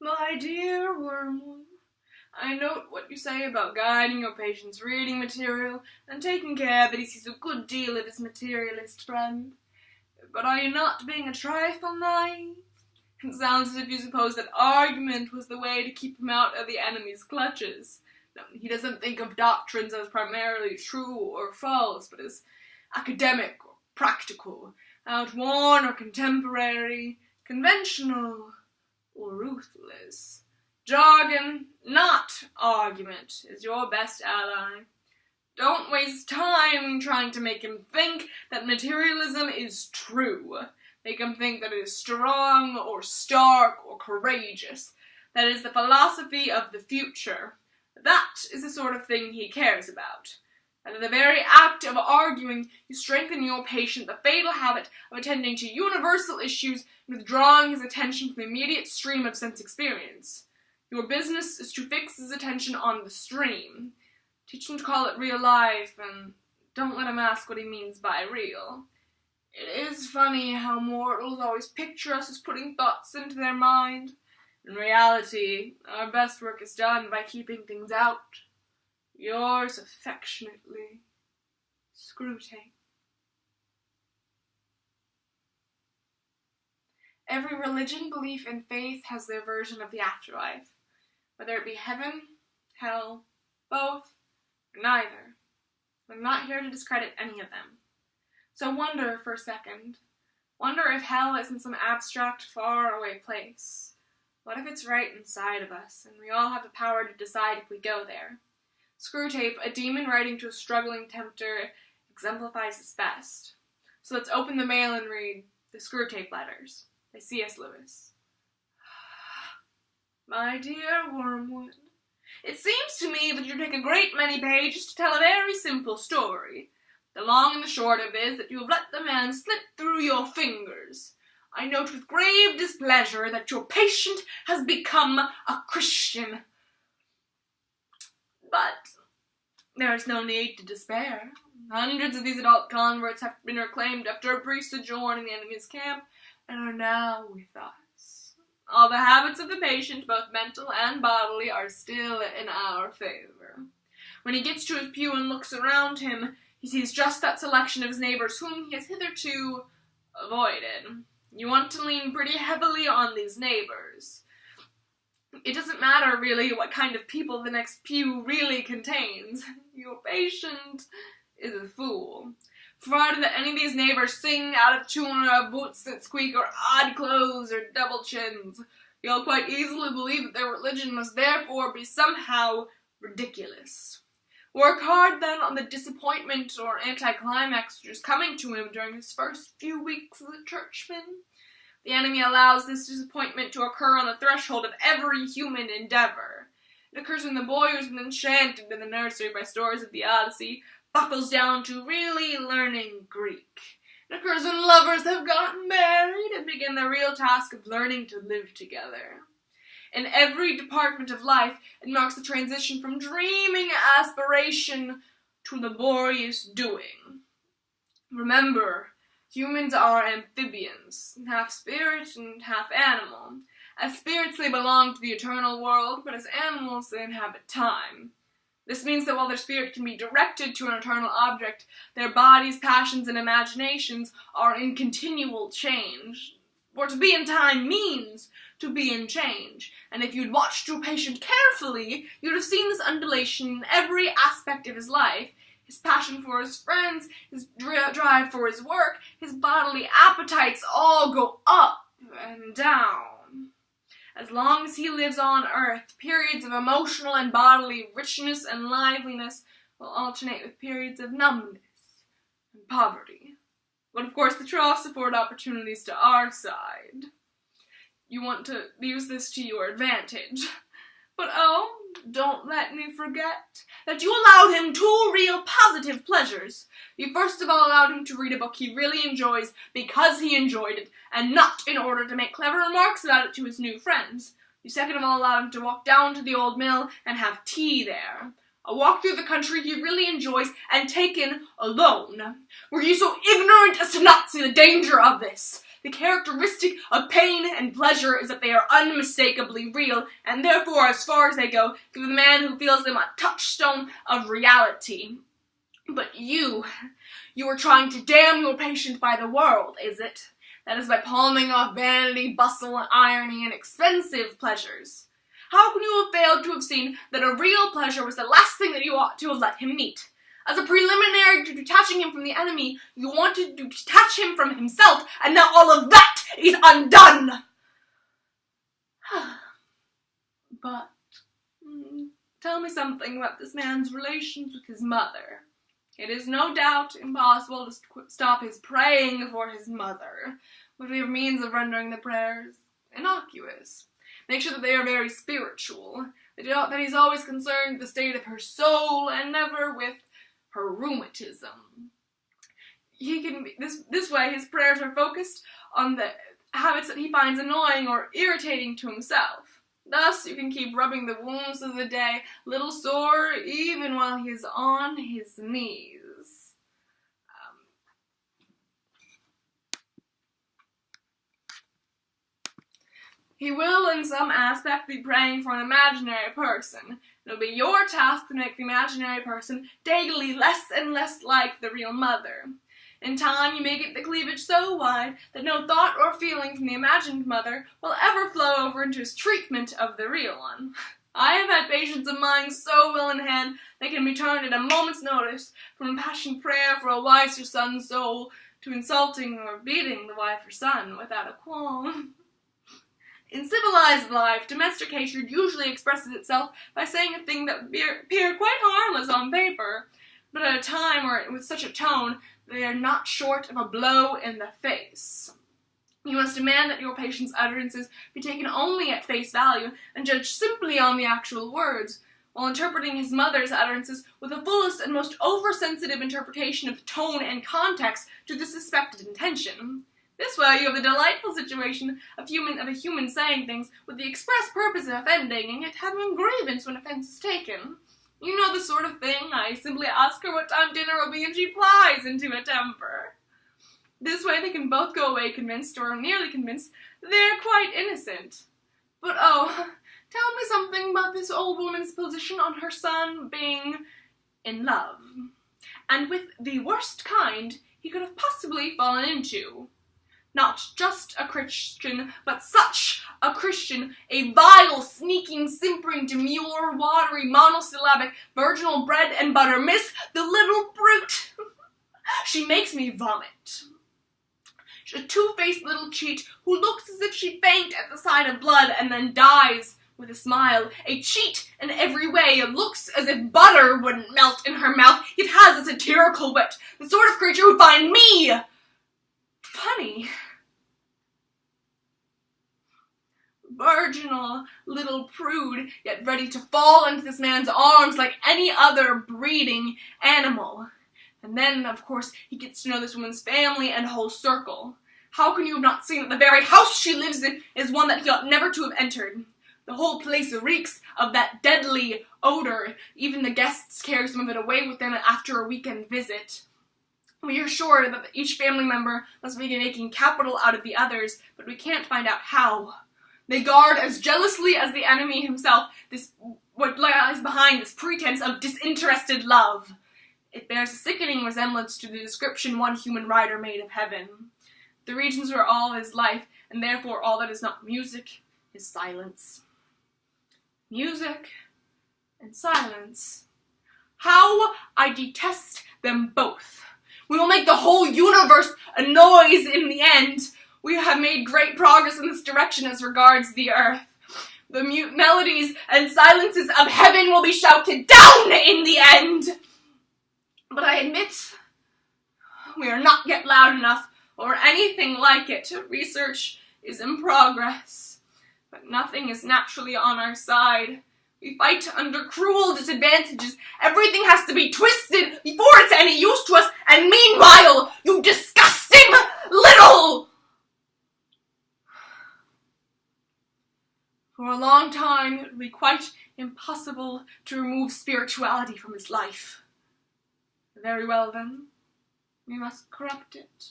My dear Wormwood, I note what you say about guiding your patient's reading material and taking care that he sees a good deal of his materialist friend. But are you not being a trifle naive? It sounds as if you suppose that argument was the way to keep him out of the enemy's clutches. No, he doesn't think of doctrines as primarily true or false, but as academic or practical, outworn or contemporary, conventional or ruthless. Jargon, not argument, is your best ally. Don't waste time trying to make him think that materialism is true. Make him think that it is strong or stark or courageous. That it is the philosophy of the future. That is the sort of thing he cares about. And in the very act of arguing, you strengthen your patient the fatal habit of attending to universal issues and withdrawing his attention from the immediate stream of sense experience. Your business is to fix his attention on the stream. Teach him to call it real life, and don't let him ask what he means by real. It is funny how mortals always picture us as putting thoughts into their mind. In reality, our best work is done by keeping things out. Yours affectionately, Screwtape. Every religion, belief, and faith has their version of the afterlife, whether it be heaven, hell, both, or neither. I'm not here to discredit any of them. So wonder for a second. Wonder if hell isn't some abstract, far-away place. What if it's right inside of us, and we all have the power to decide if we go there? Screwtape, a demon writing to a struggling tempter, exemplifies this best. So let's open the mail and read The Screwtape Letters by C.S. Lewis. My dear Wormwood, it seems to me that you take a great many pages to tell a very simple story. The long and the short of it is that you have let the man slip through your fingers. I note with grave displeasure that your patient has become a Christian. But there is no need to despair. Hundreds of these adult converts have been reclaimed after a brief sojourn in the enemy's camp and are now with us. All the habits of the patient, both mental and bodily, are still in our favor. When he gets to his pew and looks around him, he sees just that selection of his neighbors whom he has hitherto avoided. You want to lean pretty heavily on these neighbors. It doesn't matter, really, what kind of people the next pew really contains. Your patient is a fool. Provided that any of these neighbors sing out of tune or have boots that squeak or odd clothes or double chins, you'll quite easily believe that their religion must therefore be somehow ridiculous. Work hard, then, on the disappointment or anticlimax which is coming to him during his first few weeks as a churchman. The enemy allows this disappointment to occur on the threshold of every human endeavor. It occurs when the boy who's been enchanted in the nursery by stories of the Odyssey buckles down to really learning Greek. It occurs when lovers have gotten married and begin the real task of learning to live together. In every department of life, it marks the transition from dreaming aspiration to laborious doing. Remember, humans are amphibians, half spirit and half animal. As spirits, they belong to the eternal world, but as animals, they inhabit time. This means that while their spirit can be directed to an eternal object, their bodies, passions, and imaginations are in continual change. For to be in time means to be in change, and if you'd watched your patient carefully, you'd have seen this undulation in every aspect of his life. His passion for his friends, his drive for his work, his bodily appetites all go up and down. As long as he lives on earth, periods of emotional and bodily richness and liveliness will alternate with periods of numbness and poverty. But of course the troughs afford opportunities to our side. You want to use this to your advantage. But oh, don't let me forget that you allowed him two real positive pleasures. You first of all allowed him to read a book he really enjoys because he enjoyed it, and not in order to make clever remarks about it to his new friends. You second of all allowed him to walk down to the old mill and have tea there. A walk through the country he really enjoys and taken alone. Were you so ignorant as to not see the danger of this? The characteristic of pain and pleasure is that they are unmistakably real, and therefore, as far as they go, give the man who feels them a touchstone of reality. But you are trying to damn your patient by the world, is it? That is by palming off vanity, bustle, and irony, and expensive pleasures. How can you have failed to have seen that a real pleasure was the last thing that you ought to have let him meet? As a preliminary to detaching him from the enemy, you wanted to detach him from himself, and now all of that is undone! But, tell me something about this man's relations with his mother. It is no doubt impossible to stop his praying for his mother, but we have means of rendering the prayers innocuous. Make sure that they are very spiritual, that he's always concerned with the state of her soul, and never with her rheumatism. This way his prayers are focused on the habits that he finds annoying or irritating to himself. Thus you can keep rubbing the wounds of the day a little sore even while he is on his knees. He will, in some aspect, be praying for an imaginary person. It'll be your task to make the imaginary person daily less and less like the real mother. In time, you may get the cleavage so wide that no thought or feeling from the imagined mother will ever flow over into his treatment of the real one. I have had patients of mine so well in hand they can be turned at a moment's notice from impassioned prayer for a wiser son's soul to insulting or beating the wife or son without a qualm. In civilized life, domestic hatred usually expresses itself by saying a thing that would appear quite harmless on paper, but at a time or with such a tone, they are not short of a blow in the face. You must demand that your patient's utterances be taken only at face value and judged simply on the actual words, while interpreting his mother's utterances with the fullest and most oversensitive interpretation of tone and context to the suspected intention. This way you have the delightful situation of a human saying things with the express purpose of offending, and yet having a grievance when offense is taken. You know the sort of thing. I simply ask her what time dinner will be, and she flies into a temper. This way they can both go away convinced, or nearly convinced, that they are quite innocent. But oh, tell me something about this old woman's position on her son being in love, and with the worst kind he could have possibly fallen into. Not just a Christian, but such a Christian, a vile, sneaking, simpering, demure, watery, monosyllabic, virginal bread and butter miss, the little brute. She makes me vomit. She's a two-faced little cheat who looks as if she'd faint at the sight of blood and then dies with a smile. A cheat in every way, looks as if butter wouldn't melt in her mouth, yet has a satirical wit, the sort of creature who'd find me funny. Virginal little prude, yet ready to fall into this man's arms like any other breeding animal. And then, of course, he gets to know this woman's family and whole circle. How can you have not seen that the very house she lives in is one that he ought never to have entered? The whole place reeks of that deadly odor. Even the guests carry some of it away with them after a weekend visit. We are sure that each family member must be making capital out of the others, but we can't find out how. They guard as jealously as the enemy himself what lies behind this pretense of disinterested love. It bears a sickening resemblance to the description one human writer made of heaven. The regions where all is life, and therefore all that is not music, is silence. Music and silence. How I detest them both. We will make the whole universe a noise in the end. We have made great progress in this direction as regards the earth. The mute melodies and silences of heaven will be shouted down in the end. But I admit, we are not yet loud enough, or anything like it. Research is in progress, but nothing is naturally on our side. We fight under cruel disadvantages. Everything has to be twisted before it's any use to us, and meanwhile, you disgusting little... For a long time, it will be quite impossible to remove spirituality from his life. Very well, then. We must corrupt it.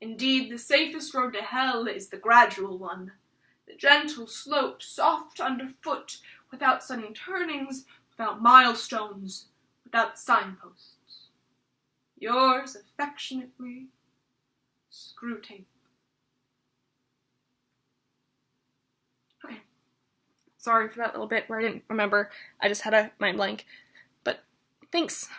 Indeed, the safest road to hell is the gradual one, the gentle slope, soft underfoot, without sudden turnings, without milestones, without signposts. Yours affectionately, Screwtape. Okay. Sorry for that little bit where I didn't remember. I just had a mind blank. But thanks.